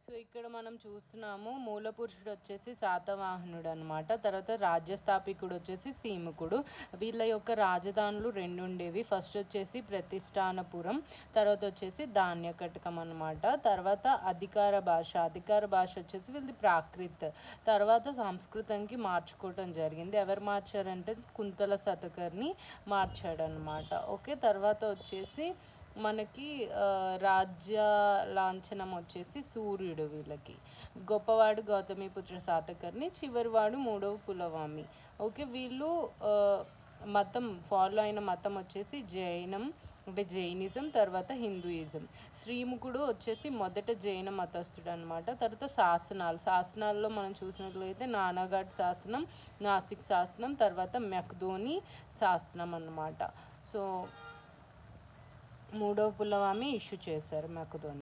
So ఇక్కడ మనం చూస్తున్నాము మూల పురుషుడు వచ్చేసి శాతవాహనుడు అనమాట. తర్వాత రాజ్యస్థాపికుడు వచ్చేసి సీముకుడు. వీళ్ళ యొక్క రాజధానులు రెండు ఉండేవి. ఫస్ట్ వచ్చేసి ప్రతిష్టానపురం, తర్వాత వచ్చేసి ధాన్యకటకం అనమాట. తర్వాత అధికార భాష వచ్చేసి వీళ్ళది ప్రాకృత్. తర్వాత సంస్కృతంకి మార్చుకోవటం జరిగింది. ఎవరు మార్చారంటే కుంతల శతకర్ణి మార్చాడనమాట. ఓకే, తర్వాత వచ్చేసి మనకి రాజ్య లాంఛనం వచ్చేసి సూర్యుడు. వీళ్ళకి గొప్పవాడు గౌతమిపుత్ర శాతకర్ణి, చివరివాడు మూడవ పులవామి. ఓకే, వీళ్ళు మతం ఫాలో అయిన మతం వచ్చేసి జైనం అంటే జైనిజం, తర్వాత హిందూయిజం. శ్రీముఖుడు వచ్చేసి మొదట జైన మతస్థుడు అనమాట. తర్వాత శాసనాల్లో మనం చూసినట్లయితే నానాఘాట్ శాసనం, నాసిక్ శాసనం, తర్వాత మెక్దోని శాసనం అన్నమాట. సో మూడవ పులవామి ఇష్యూ చేశారు మెక్దోని.